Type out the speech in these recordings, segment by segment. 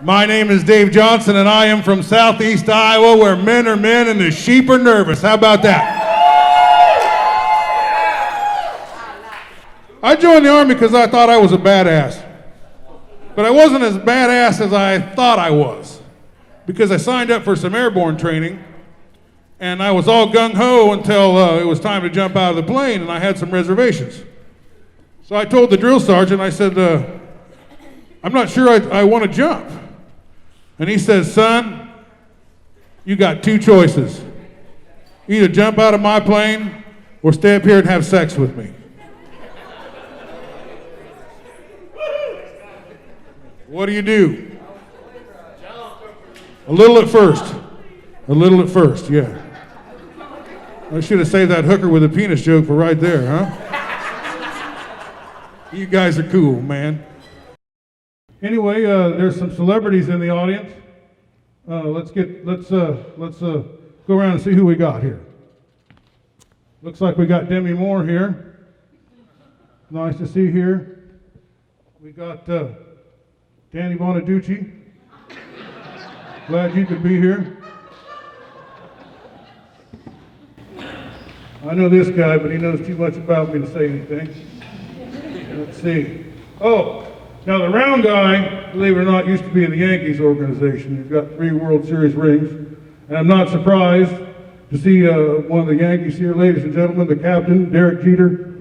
My name is Dave Johnson, and I am from southeast Iowa, where men are men and the sheep are nervous. How about that? I joined the Army because I thought I was a badass. But I wasn't as badass as I thought I was, because I signed up for some airborne training, and I was all gung-ho until it was time to jump out of the plane, and I had some reservations. So I told the drill sergeant, I said, I'm not sure I want to jump. And he says, son, you got two choices. Either jump out of my plane or stay up here and have sex with me. What do you do? A little at first. A little at first, yeah. I should have saved that hooker with a penis joke for right there, huh? You guys are cool, man. Anyway, there's some celebrities in the audience. Let's go around and see who we got here. Looks like we got Demi Moore here. Nice to see you here. We got Danny Bonaducci. Glad you could be here. I know this guy, but he knows too much about me to say anything. Let's see. Oh. Now, the round guy, believe it or not, used to be in the Yankees organization. He's got 3 World Series rings. And I'm not surprised to see one of the Yankees here, ladies and gentlemen, the captain, Derek Jeter.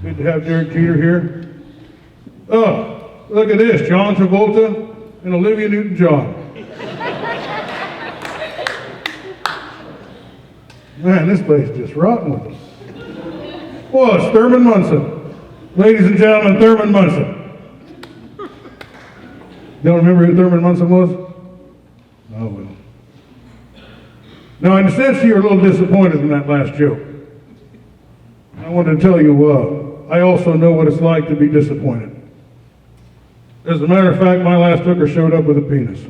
Good to have Derek Jeter here. Oh, look at this, John Travolta and Olivia Newton-John. Man, this place is just rotten with them. Whoa, it's Thurman Munson. Ladies and gentlemen, Thurman Munson. Don't remember who Thurman Munson was? Oh, well. Now, in a sense, you're a little disappointed in that last joke. I wanted to tell you, I also know what it's like to be disappointed. As a matter of fact, my last hooker showed up with a penis.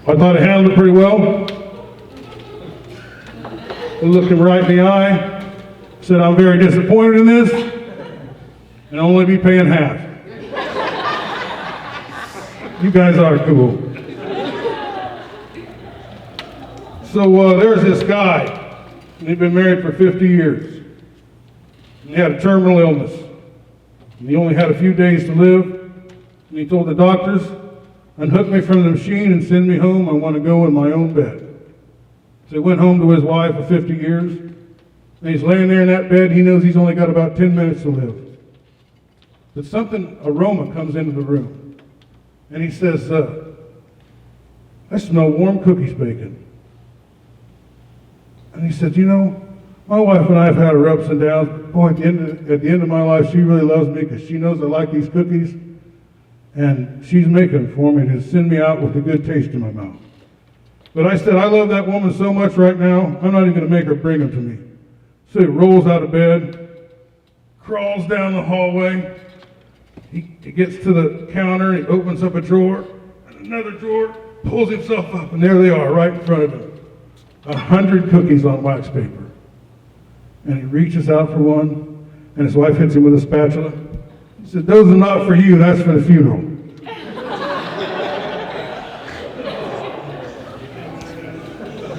I thought I handled it pretty well. I looked him right in the eye, said, I'm very disappointed in this, and I'll only be paying half. You guys are cool. So there's this guy, and he'd been married for 50 years. And he had a terminal illness. And he only had a few days to live, and he told the doctors, unhook me from the machine and send me home. I want to go in my own bed. So he went home to his wife of 50 years, and he's laying there in that bed. He knows he's only got about 10 minutes to live. But something, aroma comes into the room, and he says, I smell warm cookies baking. And he said, you know, my wife and I have had our ups and downs. Boy, at the end of my life, she really loves me because she knows I like these cookies, and she's making them for me to send me out with a good taste in my mouth. But I said, I love that woman so much right now, I'm not even going to make her bring them to me. So he rolls out of bed, crawls down the hallway. He gets to the counter, and he opens up a drawer, and another drawer, pulls himself up, and there they are, right in front of him. 100 cookies on wax paper. And he reaches out for one, and his wife hits him with a spatula. He said, those are not for you, that's for the funeral.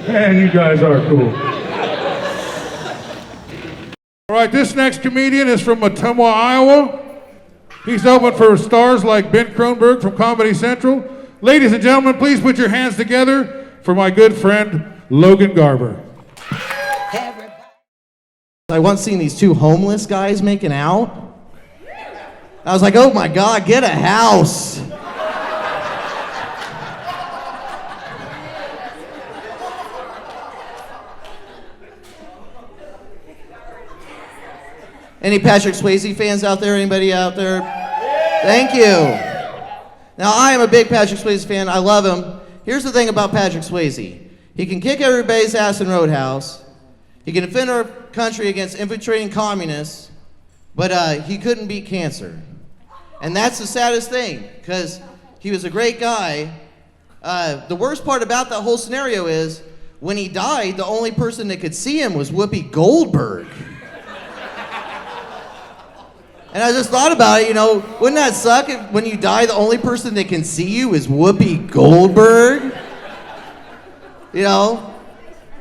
Man, you guys are cool. All right, this next comedian is from Ottumwa, Iowa. He's open for stars like Ben Kronberg from Comedy Central. Ladies and gentlemen, please put your hands together for my good friend, Lowgun Garber. I once seen these 2 homeless guys making out. I was like, oh my God, get a house. Any Patrick Swayze fans out there? Anybody out there? Thank you. Now, I am a big Patrick Swayze fan. I love him. Here's the thing about Patrick Swayze. He can kick everybody's ass in Roadhouse. He can defend our country against infiltrating communists, but he couldn't beat cancer. And that's the saddest thing, because he was a great guy. The worst part about that whole scenario is, when he died, the only person that could see him was Whoopi Goldberg. And I just thought about it, wouldn't that suck if when you die, the only person that can see you is Whoopi Goldberg?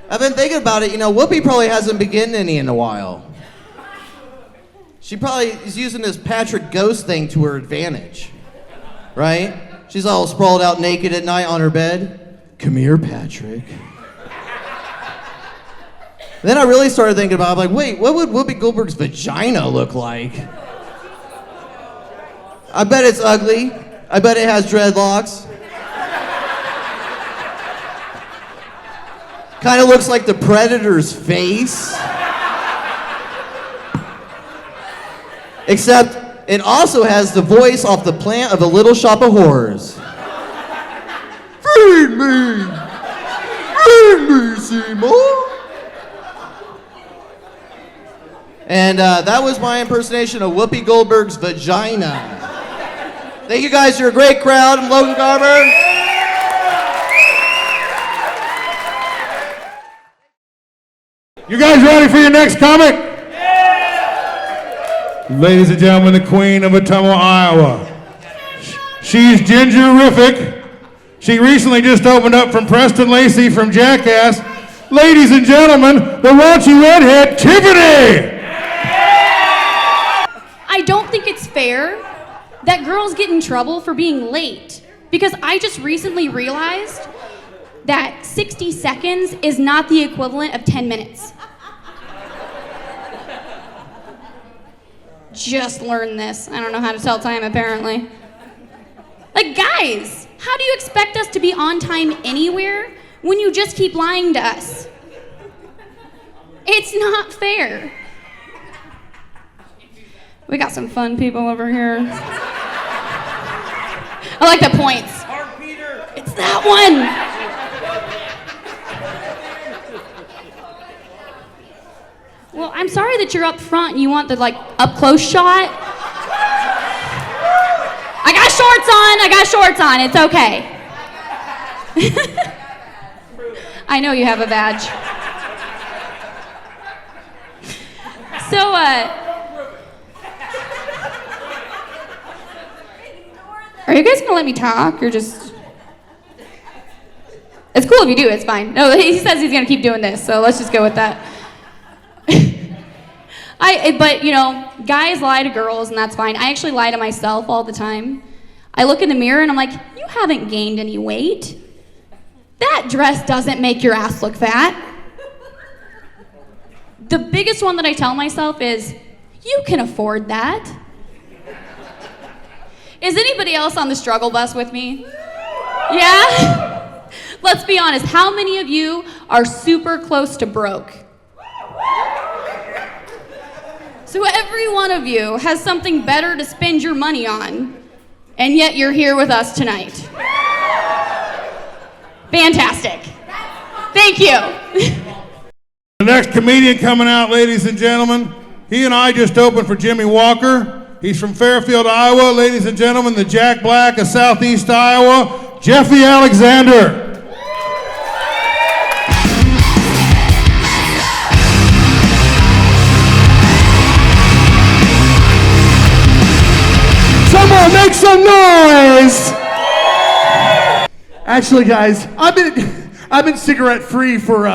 I've been thinking about it, Whoopi probably hasn't been getting any in a while. She probably is using this Patrick Ghost thing to her advantage, right? She's all sprawled out naked at night on her bed. Come here, Patrick. Then I really started thinking about it, like, wait, what would Whoopi Goldberg's vagina look like? I bet it's ugly. I bet it has dreadlocks. Kind of looks like the Predator's face. Except it also has the voice off the plant of a Little Shop of Horrors. Feed me! Feed me, Seymour! And that was my impersonation of Whoopi Goldberg's vagina. Thank you guys, you're a great crowd. I'm Lowgun Garber. You guys ready for your next comic? Ladies and gentlemen, the queen of Ottumwa, Iowa. She's gingerific. She recently just opened up from Preston Lacey from Jackass. Ladies and gentlemen, the raunchy redhead, Tiffany! I don't think it's fair that girls get in trouble for being late, because I just recently realized that 60 seconds is not the equivalent of 10 minutes. Just learned this. I don't know how to tell time, apparently. Like, guys, how do you expect us to be on time anywhere when you just keep lying to us? It's not fair. We got some fun people over here. I like the points. It's that one. Well, I'm sorry that you're up front and you want the, up close shot. I got shorts on, it's okay. I know you have a badge. So, are you guys gonna let me talk, or just... It's cool if you do, it's fine. No, he says he's gonna keep doing this, so let's just go with that. But guys lie to girls, and that's fine. I actually lie to myself all the time. I look in the mirror and I'm like, you haven't gained any weight. That dress doesn't make your ass look fat. The biggest one that I tell myself is, you can afford that. Is anybody else on the struggle bus with me? Yeah? Let's be honest, how many of you are super close to broke? So every one of you has something better to spend your money on, and yet you're here with us tonight. Fantastic. Thank you. The next comedian coming out, ladies and gentlemen, he and I just opened for Jimmy Walker. He's from Fairfield, Iowa. Ladies and gentlemen, the Jack Black of Southeast Iowa, Jeffy Alexander. Someone make some noise! Actually, guys, I've been cigarette free for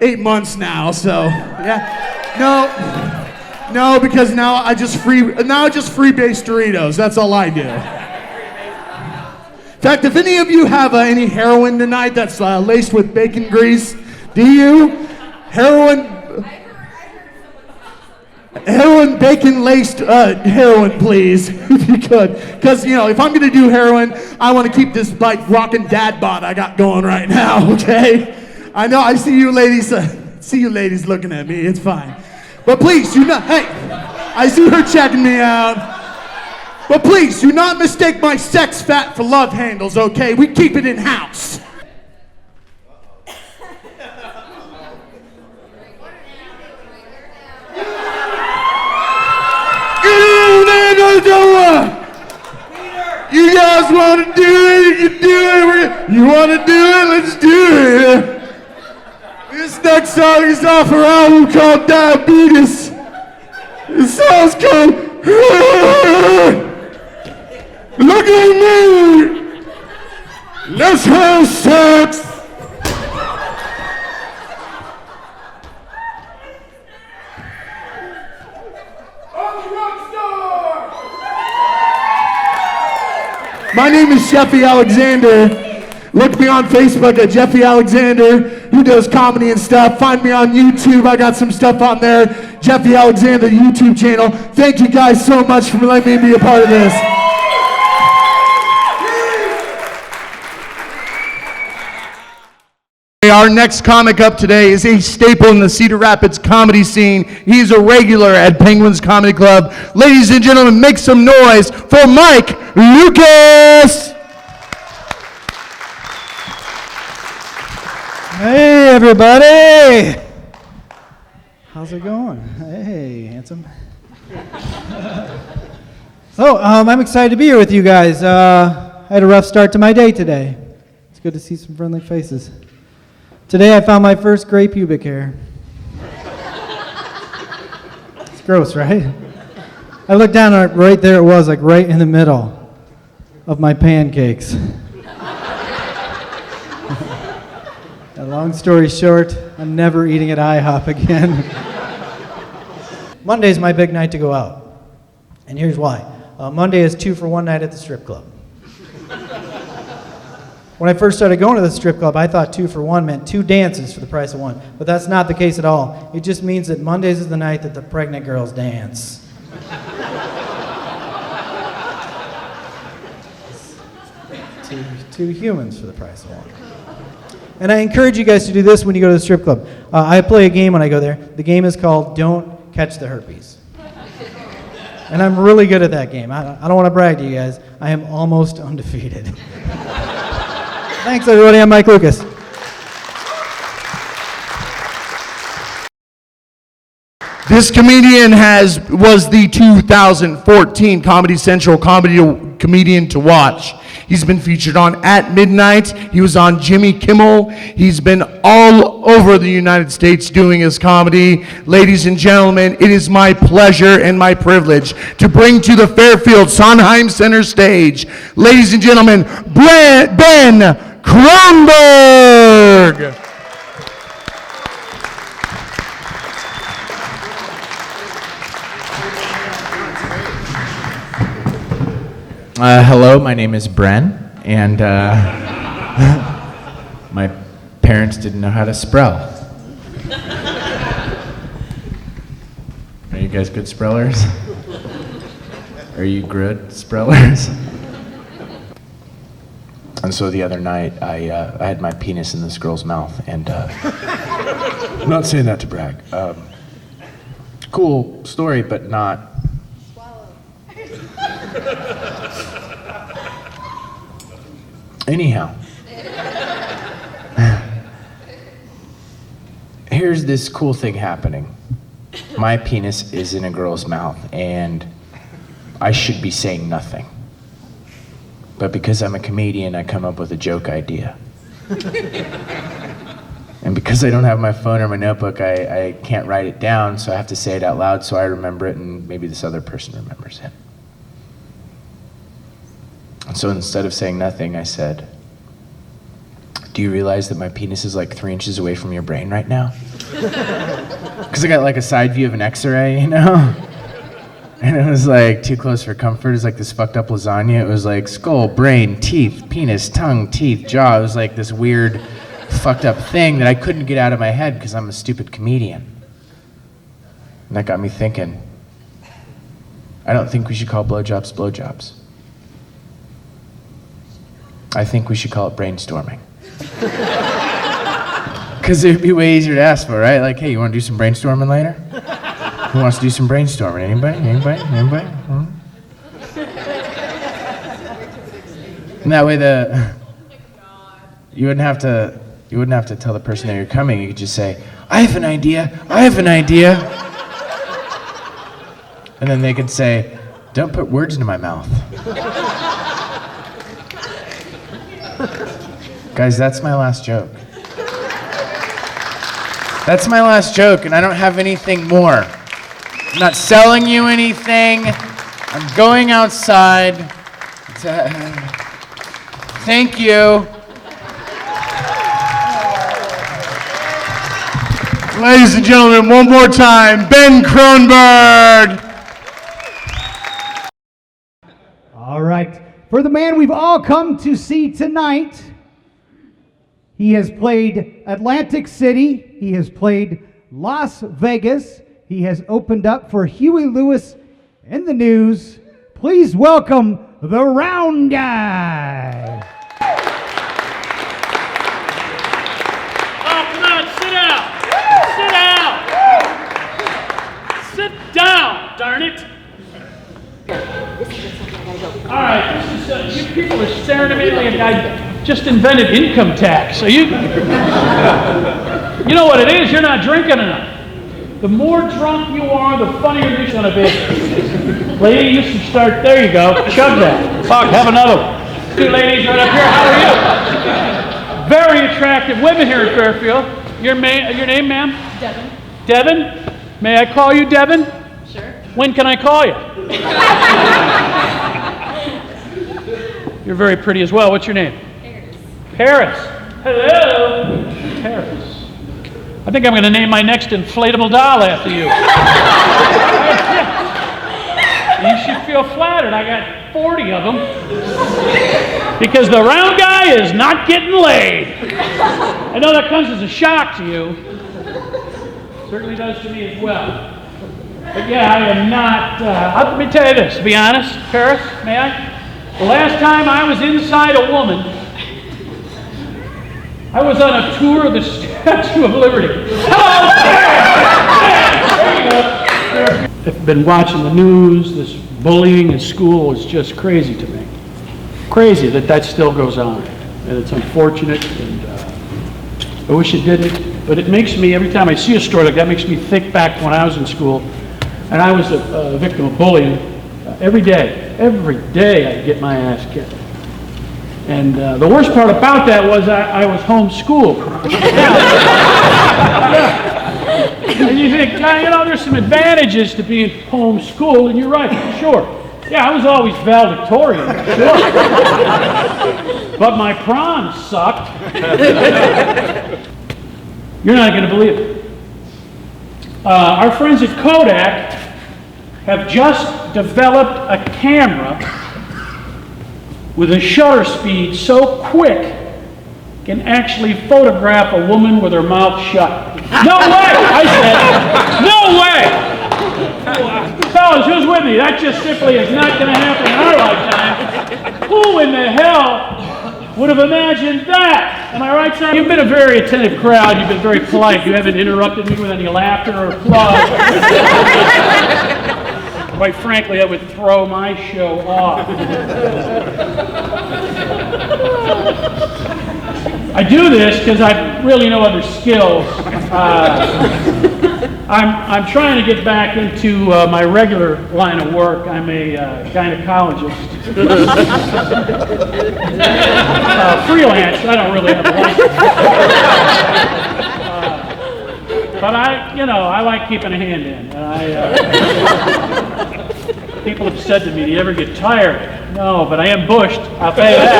8 months now, so yeah. No, because now I just freebase Doritos. That's all I do. In fact, if any of you have any heroin tonight that's laced with bacon grease, do you? Heroin bacon-laced heroin, please, if you could. Because, if I'm going to do heroin, I want to keep this, rockin' dad bod I got going right now, okay? I know, I see you ladies looking at me, it's fine. But please, hey, I see her checking me out. But please, do not mistake my sex fat for love handles, okay? We keep it in-house. You guys want to do it? You can do it. You want to do it? Let's do it. next song is off our album called Diabetes. The song's called Look at Me, Let's Have Sex. My name is Jeffy Alexander. Look me on Facebook at Jeffy Alexander, who does comedy and stuff. Find me on YouTube. I got some stuff on there. Jeffy Alexander YouTube channel. Thank you guys so much for letting me be a part of this. Our next comic up today is a staple in the Cedar Rapids comedy scene. He's a regular at Penguins Comedy Club. Ladies and gentlemen, make some noise for Mike Lukas. Hey, everybody! How's it going? Hey, handsome. So, I'm excited to be here with you guys. I had a rough start to my day today. It's good to see some friendly faces. Today I found my first gray pubic hair. It's gross, right? I looked down and right there it was, like right in the middle of my pancakes. Long story short, I'm never eating at IHOP again. Monday's my big night to go out. And here's why. Monday is 2 for 1 night at the strip club. When I first started going to the strip club, I thought 2 for 1 meant 2 dances for the price of 1. But that's not the case at all. It just means that Mondays is the night that the pregnant girls dance. Two humans for the price of 1. And I encourage you guys to do this when you go to the strip club. I play a game when I go there. The game is called Don't Catch the Herpes. And I'm really good at that game. I don't want to brag to you guys. I am almost undefeated. Thanks, everybody. I'm Mike Lukas. This comedian was the 2014 Comedy Central Comedian to Watch. He's been featured on At Midnight. He was on Jimmy Kimmel. He's been all over the United States doing his comedy. Ladies and gentlemen, it is my pleasure and my privilege to bring to the Fairfield Sondheim Center stage, ladies and gentlemen, Ben Kronberg. Hello, my name is Bren, and my parents didn't know how to spell. Are you guys good spellers? Are you good spellers? And so the other night, I had my penis in this girl's mouth, and I'm not saying that to brag. Cool story, but not. Anyhow, here's this cool thing happening. My penis is in a girl's mouth, and I should be saying nothing. But because I'm a comedian, I come up with a joke idea. And because I don't have my phone or my notebook, I can't write it down, so I have to say it out loud so I remember it, and maybe this other person remembers it. And so instead of saying nothing, I said, do you realize that my penis is like 3 inches away from your brain right now? Because I got like a side view of an X-ray, you know? And it was like too close for comfort. It was like this fucked up lasagna. It was like skull, brain, teeth, penis, tongue, teeth, jaw. It was like this weird fucked up thing that I couldn't get out of my head because I'm a stupid comedian. And that got me thinking, I don't think we should call blowjobs blowjobs. I think we should call it brainstorming. Because it'd be way easier to ask for, right? Like, hey, you want to do some brainstorming later? Who wants to do some brainstorming? Anybody? Hmm? And that way you wouldn't have to tell the person that you're coming. You could just say, I have an idea. And then they could say, don't put words into my mouth. Guys, that's my last joke. That's my last joke, and I don't have anything more. I'm not selling you anything. I'm going outside. Thank you. Ladies and gentlemen, one more time, Ben Kronberg. All right. For the man we've all come to see tonight, he has played Atlantic City. He has played Las Vegas. He has opened up for Huey Lewis in the News. Please welcome the Round Guy. Oh, come on, sit down. Sit down. Sit down, darn it. All right, this is, you people are staring at me like I just invented income tax. So you know what it is, you're not drinking enough. The more drunk you are, the funnier you're going to be. Lady, you should start, there you go, chug that. Fuck, have another one. Two ladies right up here, how are you? Very attractive women here in Fairfield. Your name, ma'am? Devin. Devin? May I call you Devin? Sure. When can I call you? You're very pretty as well. What's your name? Paris. Paris. Hello. Paris. I think I'm going to name my next inflatable doll after you. You should feel flattered. I got 40 of them. Because the round guy is not getting laid. I know that comes as a shock to you. Certainly does to me as well. But yeah, I am not, let me tell you this, to be honest, Paris, may I? The last time I was inside a woman, I was on a tour of the Statue of Liberty. Hello! There you go. I've been watching the news. This bullying in school is just crazy to me. Crazy that still goes on. And it's unfortunate, and I wish it didn't. But it makes me, every time I see a story like that, makes me think back when I was in school. And I was a victim of bullying every day. Every day I'd get my ass kicked. And the worst part about that was I was homeschooled. And you think, there's some advantages to being homeschooled, and you're right, sure. Yeah, I was always valedictorian, sure. But my proms sucked. You're not going to believe it. Our friends at Kodak have just developed a camera with a shutter speed so quick it can actually photograph a woman with her mouth shut. No way! I said, no way! Fellas, who's with me? That just simply is not going to happen in our lifetime. Who in the hell would have imagined that? Am I right, son? You've been a very attentive crowd. You've been very polite. You haven't interrupted me with any laughter or applause. Quite frankly, that would throw my show off. I do this because I really no other skills. I'm trying to get back into my regular line of work. I'm a gynecologist. Freelance. I don't really have a license. But I like keeping a hand in. People have said to me, "Do you ever get tired?" No, but I am bushed. I'll tell you that.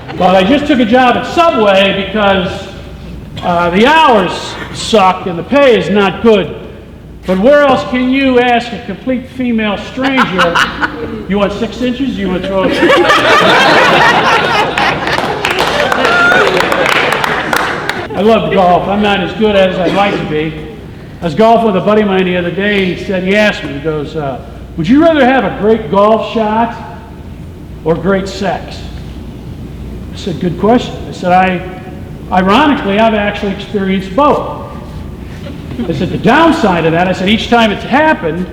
Sometimes. But I just took a job at Subway because the hours suck and the pay is not good. But where else can you ask a complete female stranger, "You want 6 inches? You want 12 inches?" I love golf. I'm not as good as I'd like to be. I was golfing with a buddy of mine the other day, and he asked me, he goes, would you rather have a great golf shot or great sex? I said, good question. I said, ironically, I've actually experienced both. I said, the downside of that, I said, each time it's happened,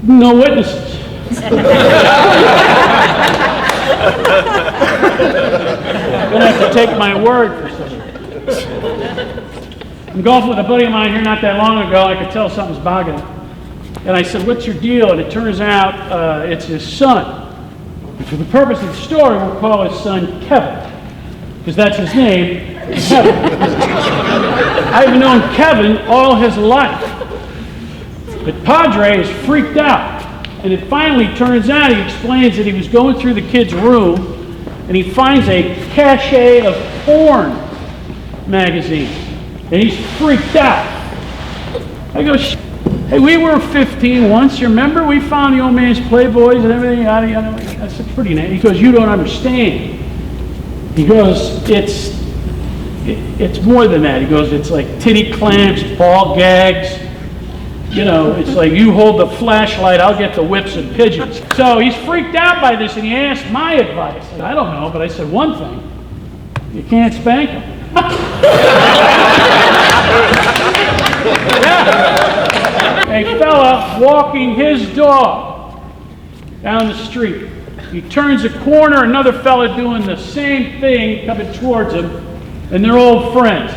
no witnesses. I'm going to have to take my word for something. I'm golfing with a buddy of mine here not that long ago. I could tell something's bothering him. And I said, what's your deal? And it turns out it's his son. And for the purpose of the story, we'll call his son Kevin, because that's his name, Kevin. I've known Kevin all his life. But Padre is freaked out. And it finally turns out, he explains that he was going through the kid's room and he finds a cache of porn magazines. And he's freaked out. I go, hey, we were 15 once, you remember? We found the old man's Playboys and everything. I said, pretty nice. He goes, you don't understand. He goes, it's more than that. He goes, it's like titty clamps, ball gags. You know, it's like you hold the flashlight, I'll get the whips and pigeons. So he's freaked out by this and he asked my advice. And I don't know, but I said one thing, you can't spank him. Yeah. A fella walking his dog down the street. He turns a corner, another fella doing the same thing coming towards him, and they're old friends.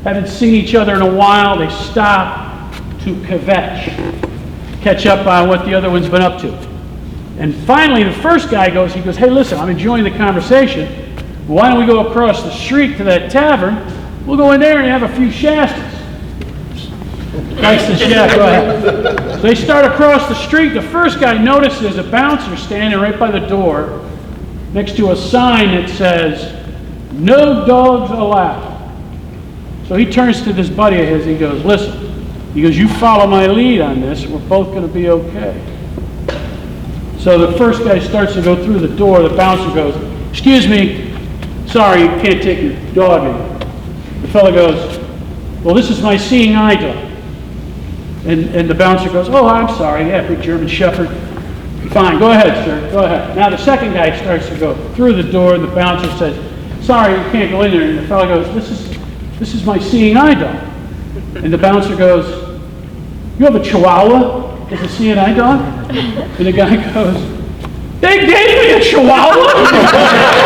Haven't seen each other in a while, they stop to kvetch, catch up on what the other one's been up to. And finally, the first guy goes, hey, listen, I'm enjoying the conversation. Why don't we go across the street to that tavern? We'll go in there and have a few Shastas. Guy says, yeah, go ahead. So they start across the street. The first guy notices a bouncer standing right by the door next to a sign that says, no dogs allowed. So he turns to this buddy of his, he goes, listen, he goes, you follow my lead on this, we're both going to be okay. So the first guy starts to go through the door, the bouncer goes, excuse me, sorry, you can't take your dog in. The fellow goes, well, this is my seeing eye dog. And the bouncer goes, oh, I'm sorry, yeah, big German Shepherd. Fine, go ahead, sir, go ahead. Now the second guy starts to go through the door, the bouncer says, sorry, you can't go in there. And the fellow goes, this is my seeing eye dog. And the bouncer goes, you have a Chihuahua as a seeing eye dog? And the guy goes, they gave me a Chihuahua?